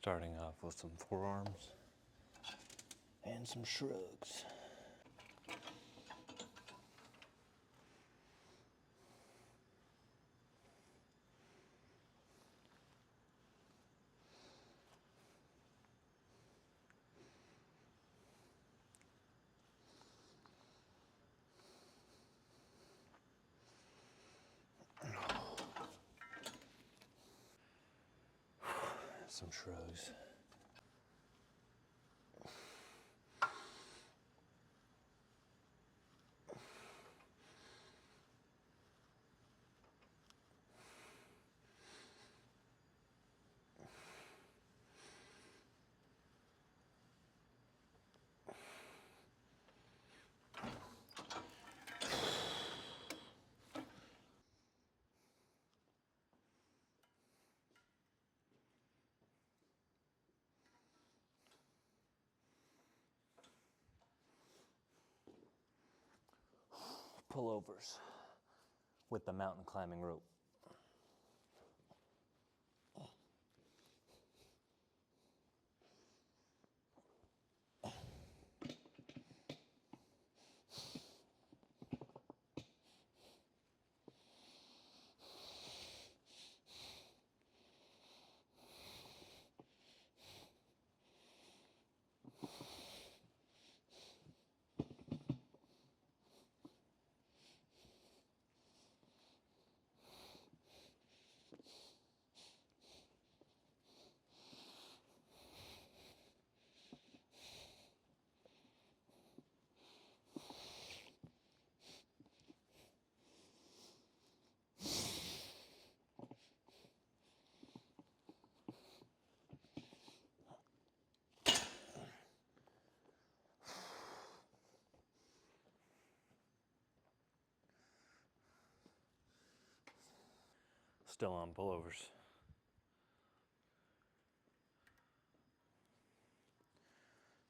Starting off with some forearms and some shrugs. Some shrugs. Pullovers with the mountain climbing rope. Still on pullovers.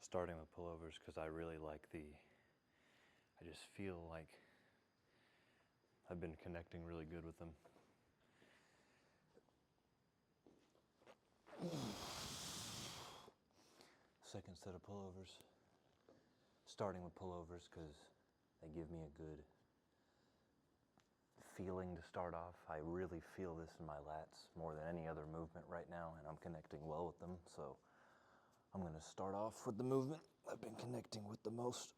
Starting with pullovers because I really like I just feel like I've been connecting really good with them. Second set of pullovers. Starting with pullovers because they give me a good feeling to start off. I really feel this in my lats more than any other movement right now, and I'm connecting well with them. So I'm going to start off with the movement I've been connecting with the most.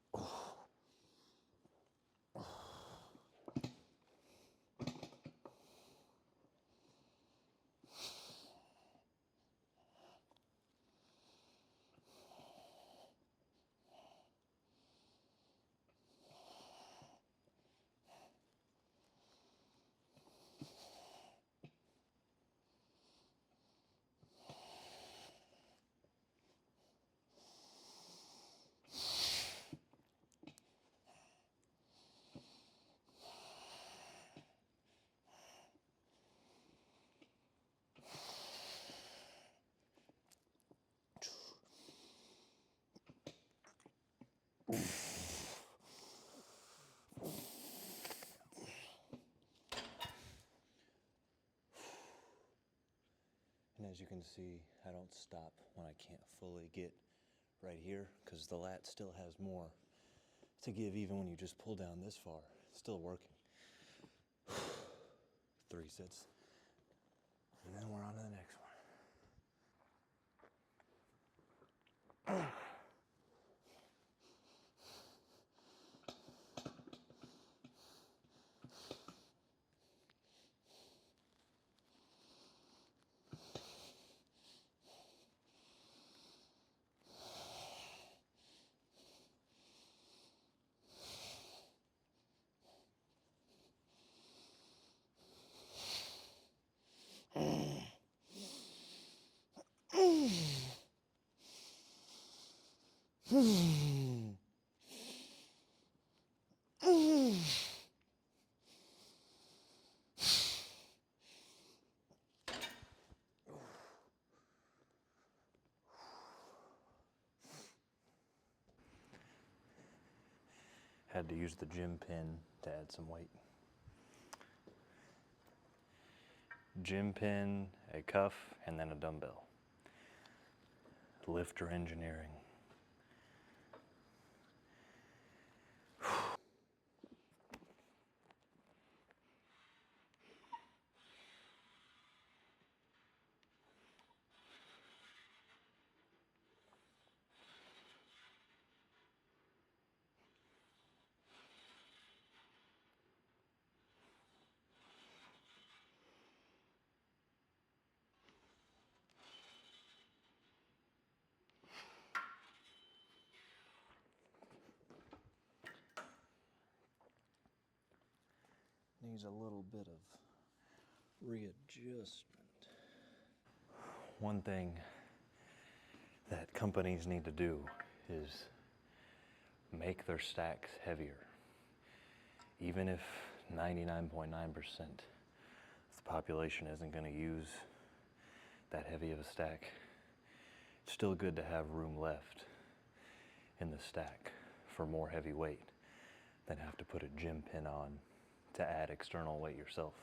And as you can see, I don't stop when I can't fully get right here because the lat still has more to give even when you just pull down this far. It's still working. 3 sets. And then we're on to the next one. Had to use the gym pin to add some weight. Gym pin, a cuff, and then a dumbbell. lifter engineering. Needs a little bit of readjustment. One thing that companies need to do is make their stacks heavier. Even if 99.9% of the population isn't going to use that heavy of a stack, it's still good to have room left in the stack for more heavy weight than have to put a gym pin on to add external weight yourself.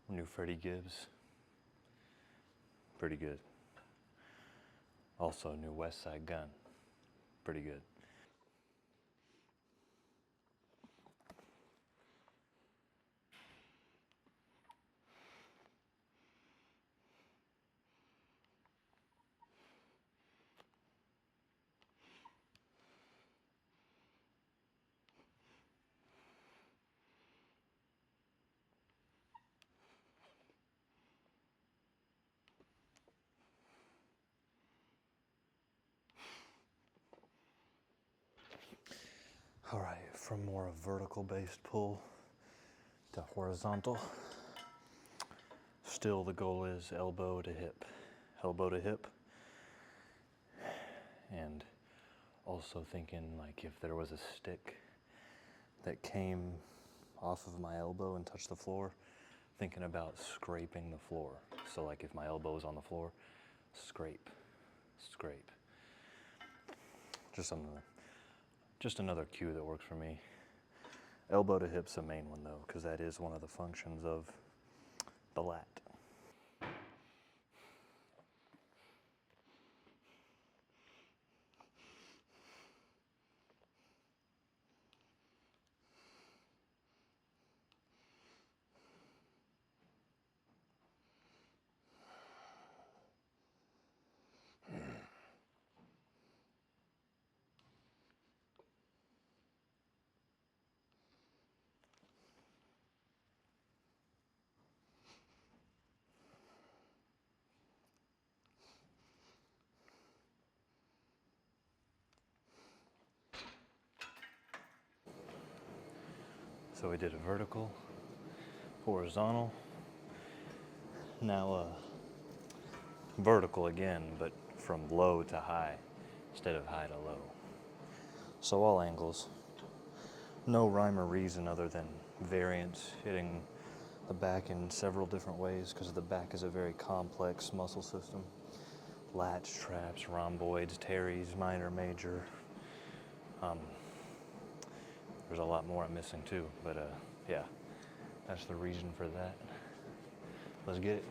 New Freddie Gibbs, pretty good. Also new West Side Gun, pretty good. All right, from more of vertical based pull to horizontal. Still the goal is elbow to hip, and also thinking like if there was a stick that came off of my elbow and touched the floor, thinking about scraping the floor. So like if my elbow is on the floor, scrape. Just another cue that works for me. Elbow to hip's the main one though, because that is one of the functions of the lat. So we did a vertical, horizontal, now vertical again, but from low to high instead of high to low. So all angles. No rhyme or reason other than variance, hitting the back in several different ways because the back is a very complex muscle system. Lats, traps, rhomboids, teres, minor, major. There's a lot more I'm missing too, but yeah, that's the reason for that. Let's get it.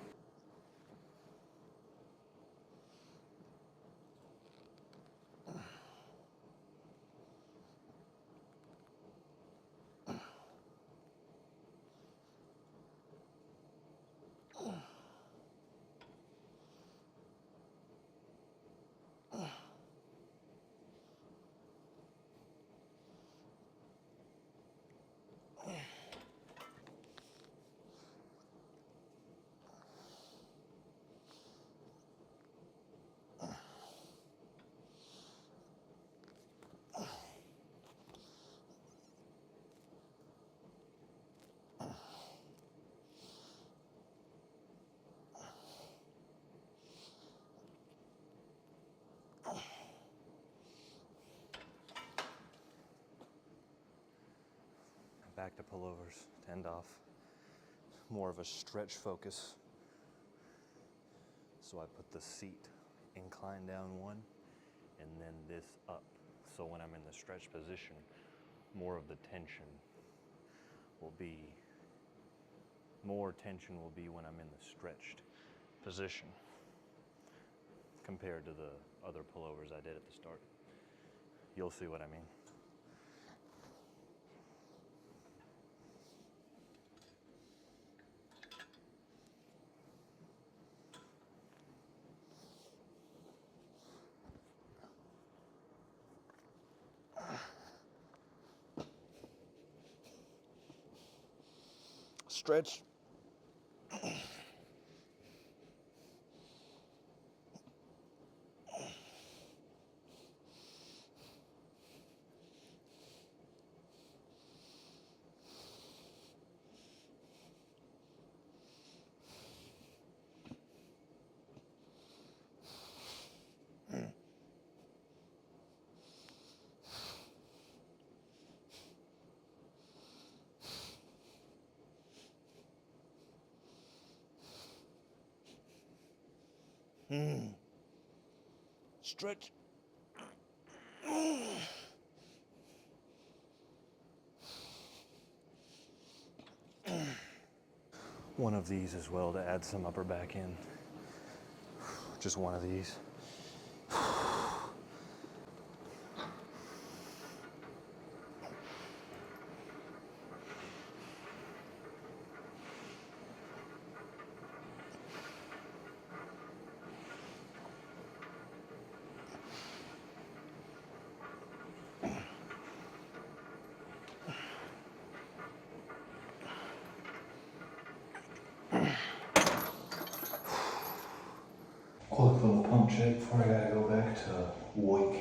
back to pullovers to end off. More of a stretch focus. So I put the seat inclined down one and then this up. So when I'm in the stretch position, more tension will be when I'm in the stretched position compared to the other pullovers I did at the start. You'll see what I mean. Stretch. Stretch. One of these as well to add some upper back in. Just one of these. Quick little pump check before I gotta go back to work.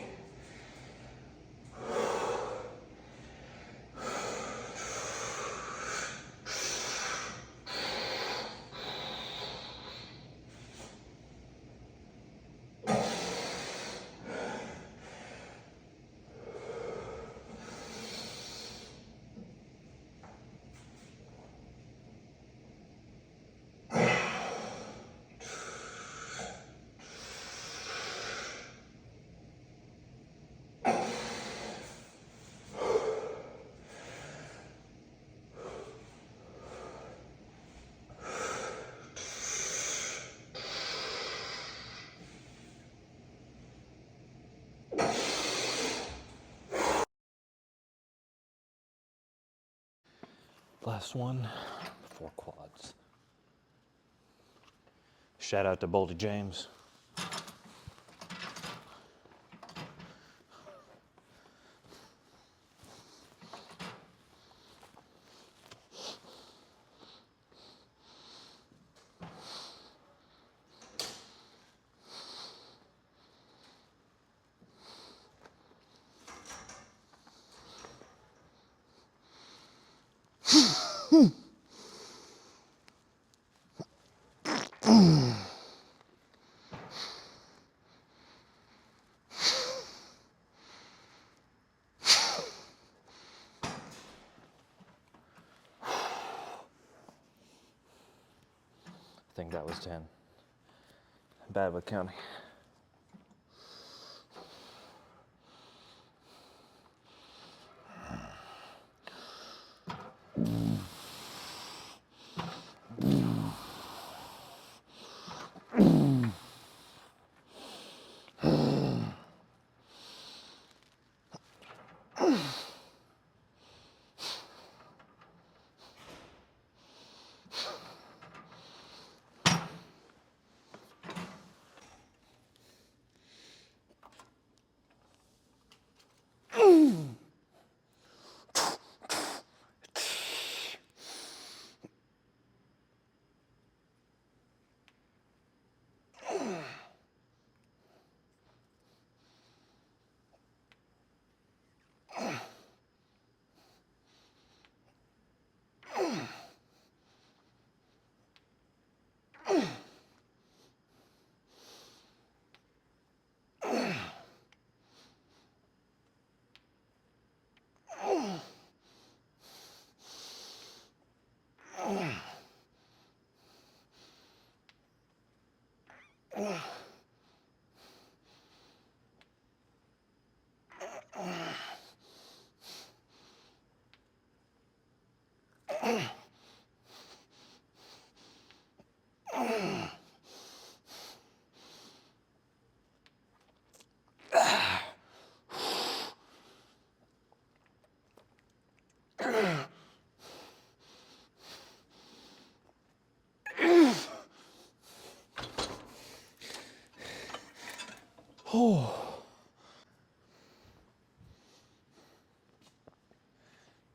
Last one before quads. Shout out to Boldy James. I think that was 10. Bad with counting.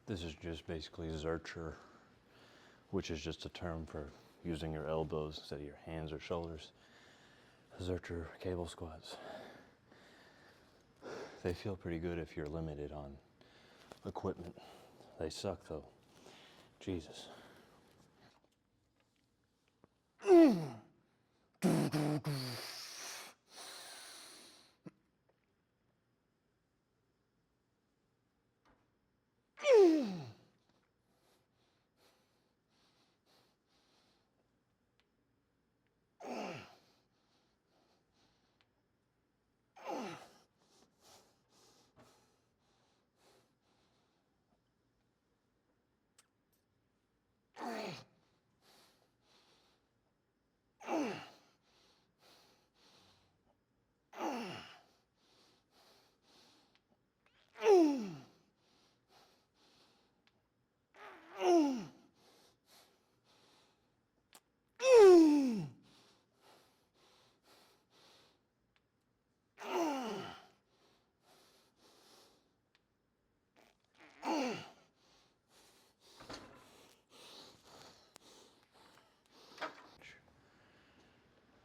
This is just basically Zercher, which is just a term for using your elbows instead of your hands or shoulders. Zercher cable squats. They feel pretty good if you're limited on equipment. They suck though. Jesus.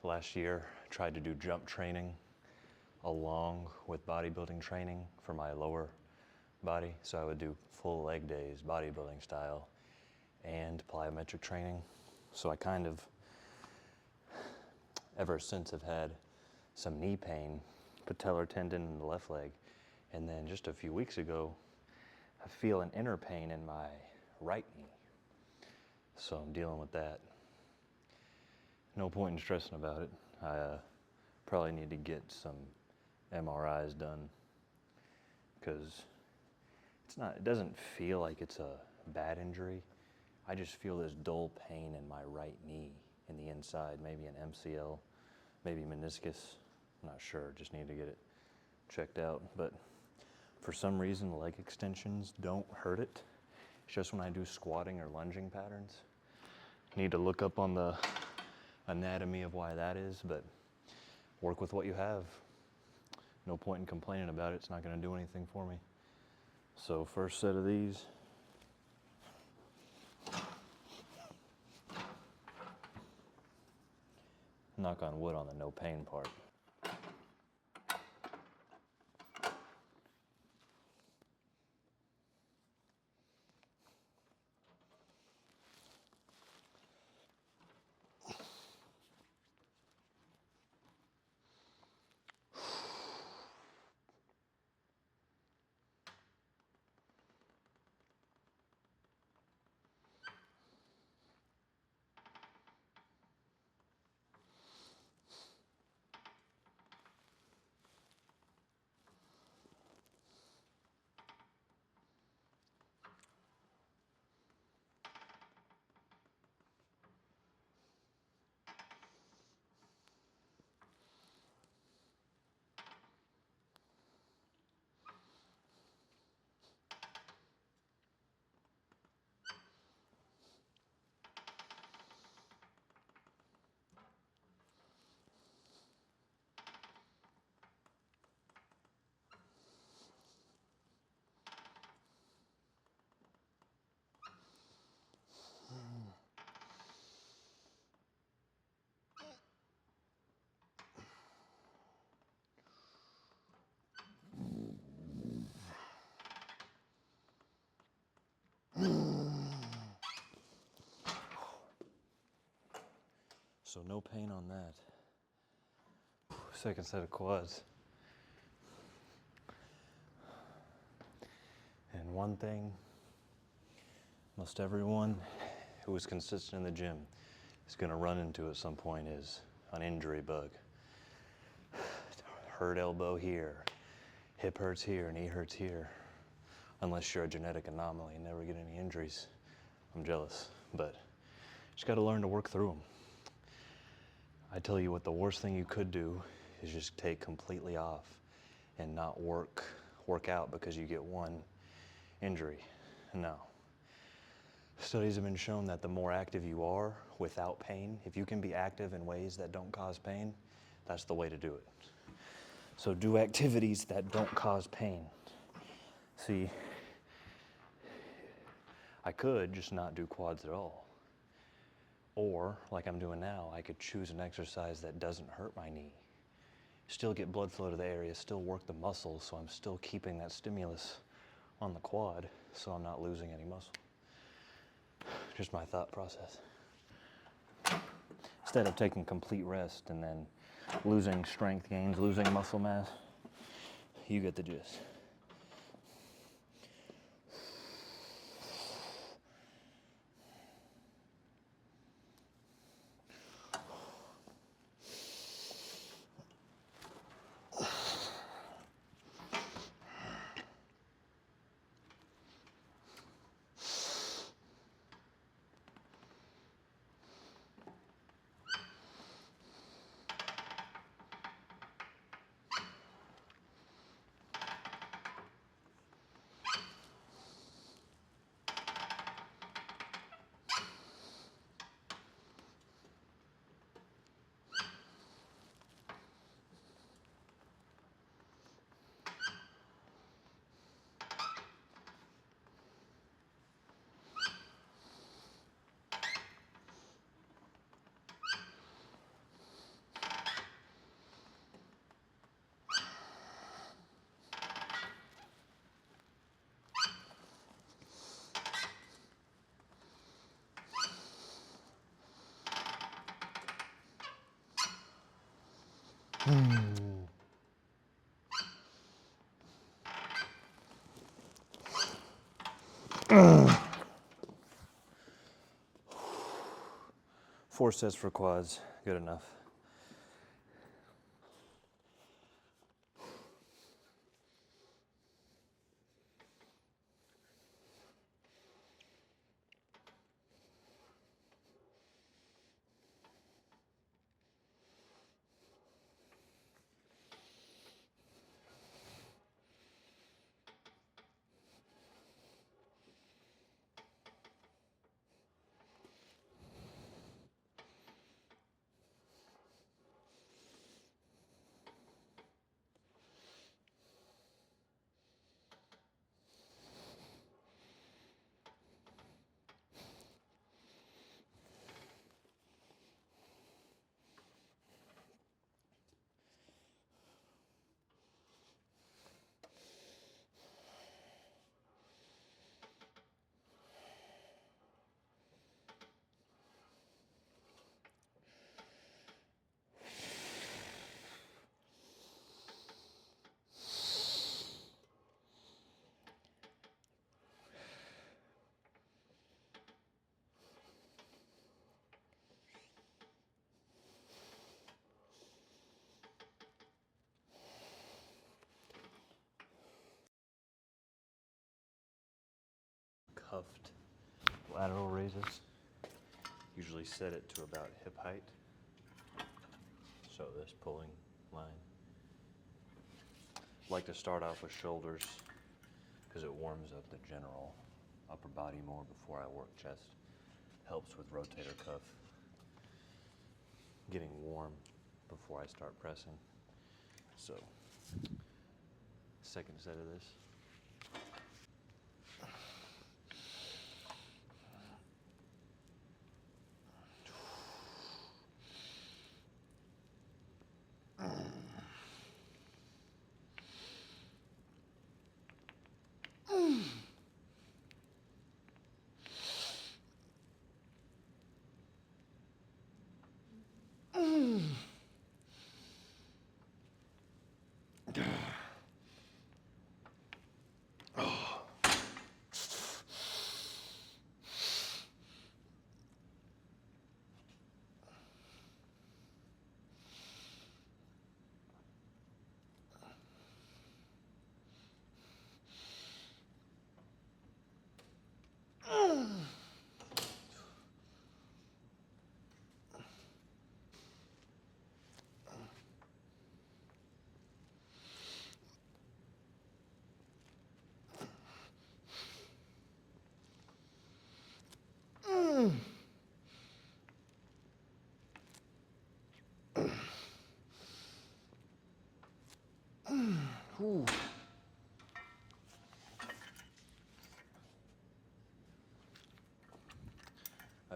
Last year, I tried to do jump training along with bodybuilding training for my lower body. So I would do full leg days, bodybuilding style, and plyometric training. So I kind of, ever since, have had some knee pain, patellar tendon in the left leg. And then just a few weeks ago, I feel an inner pain in my right knee. So I'm dealing with that. No point in stressing about it. I probably need to get some MRIs done because it doesn't feel like it's a bad injury. I just feel this dull pain in my right knee in the inside, maybe an MCL, maybe meniscus. I'm not sure, just need to get it checked out. But for some reason, leg extensions don't hurt it. It's just when I do squatting or lunging patterns. Need to look up on the anatomy of why that is, but work with what you have. No point in complaining about it. It's not going to do anything for me. So first set of these. Knock on wood on the no pain part. So no pain on that. Second set of quads. And one thing most everyone who is consistent in the gym is going to run into at some point is an injury bug. Hurt elbow here, hip hurts here, knee hurts here. Unless you're a genetic anomaly and never get any injuries. I'm jealous, but just got to learn to work through them. I tell you what, the worst thing you could do is just take completely off and not work out because you get one injury. No. Studies have been shown that the more active you are without pain, if you can be active in ways that don't cause pain, that's the way to do it. So do activities that don't cause pain. See, I could just not do quads at all. Or, like I'm doing now, I could choose an exercise that doesn't hurt my knee. Still get blood flow to the area, still work the muscles, so I'm still keeping that stimulus on the quad, so I'm not losing any muscle. Just my thought process. Instead of taking complete rest and then losing strength gains, losing muscle mass, you get the gist. Four sets for quads, good enough. Cuffed lateral raises. Usually set it to about hip height. So this pulling line. Like to start off with shoulders because it warms up the general upper body more before I work chest. Helps with rotator cuff getting warm before I start pressing. So, second set of this.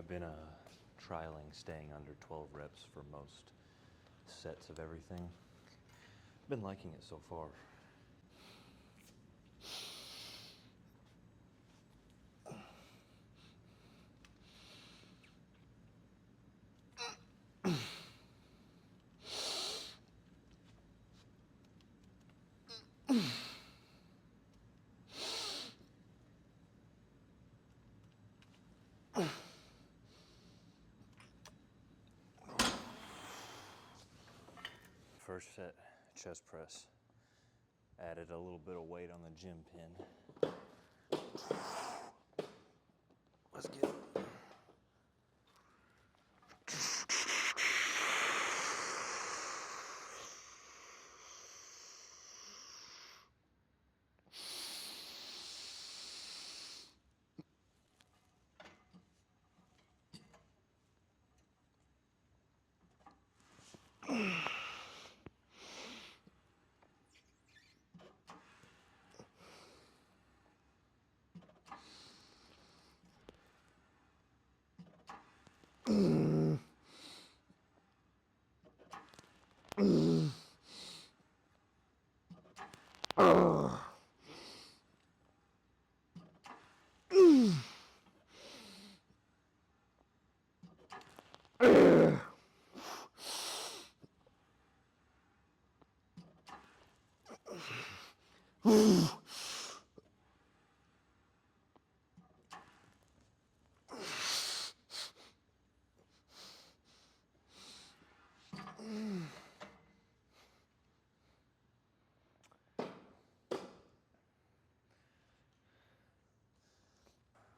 I've been trialing staying under 12 reps for most sets of everything. Been liking it so far. First set, chest press. Added a little bit of weight on the gym pin. Let's get it.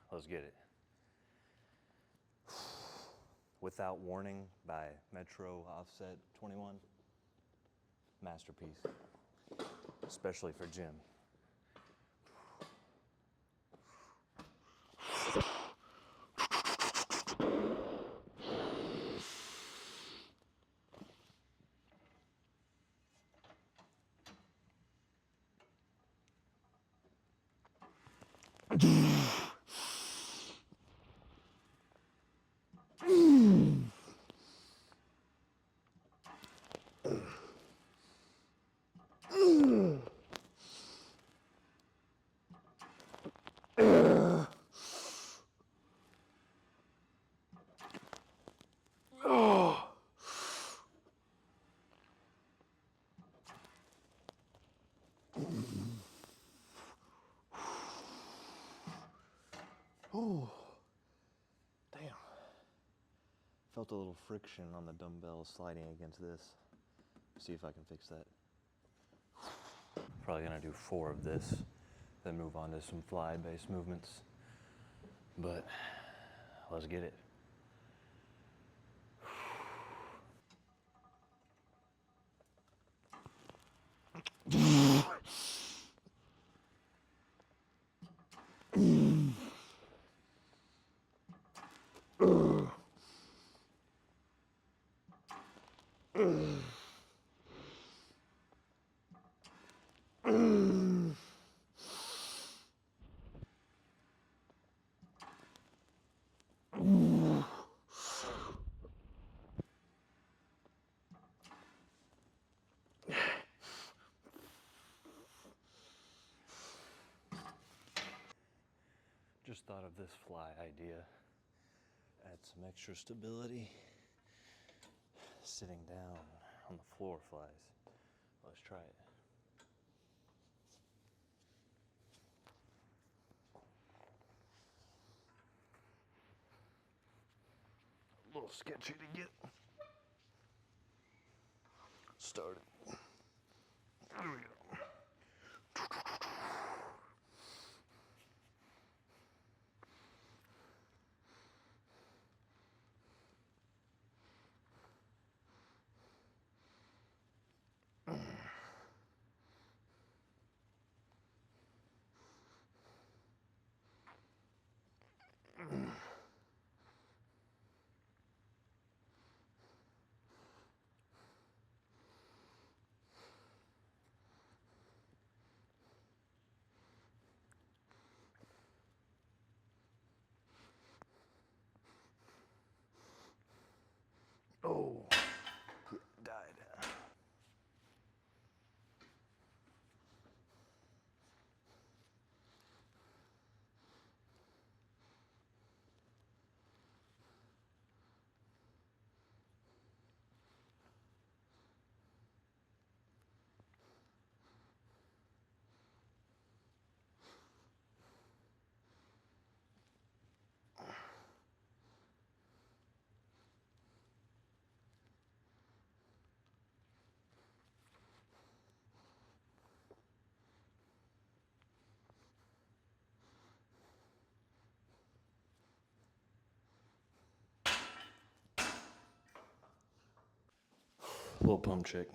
Let's get it. Without Warning by Metro Offset 21. Masterpiece. Especially for gym. Oh, damn. Felt a little friction on the dumbbell sliding against this. See if I can fix that. Probably gonna do 4 of this, then move on to some fly-based movements. But let's get it. Just thought of this fly idea. Add some extra stability. Sitting down on the floor flies. Let's try it. A little sketchy to get started. There we go. Little pump check.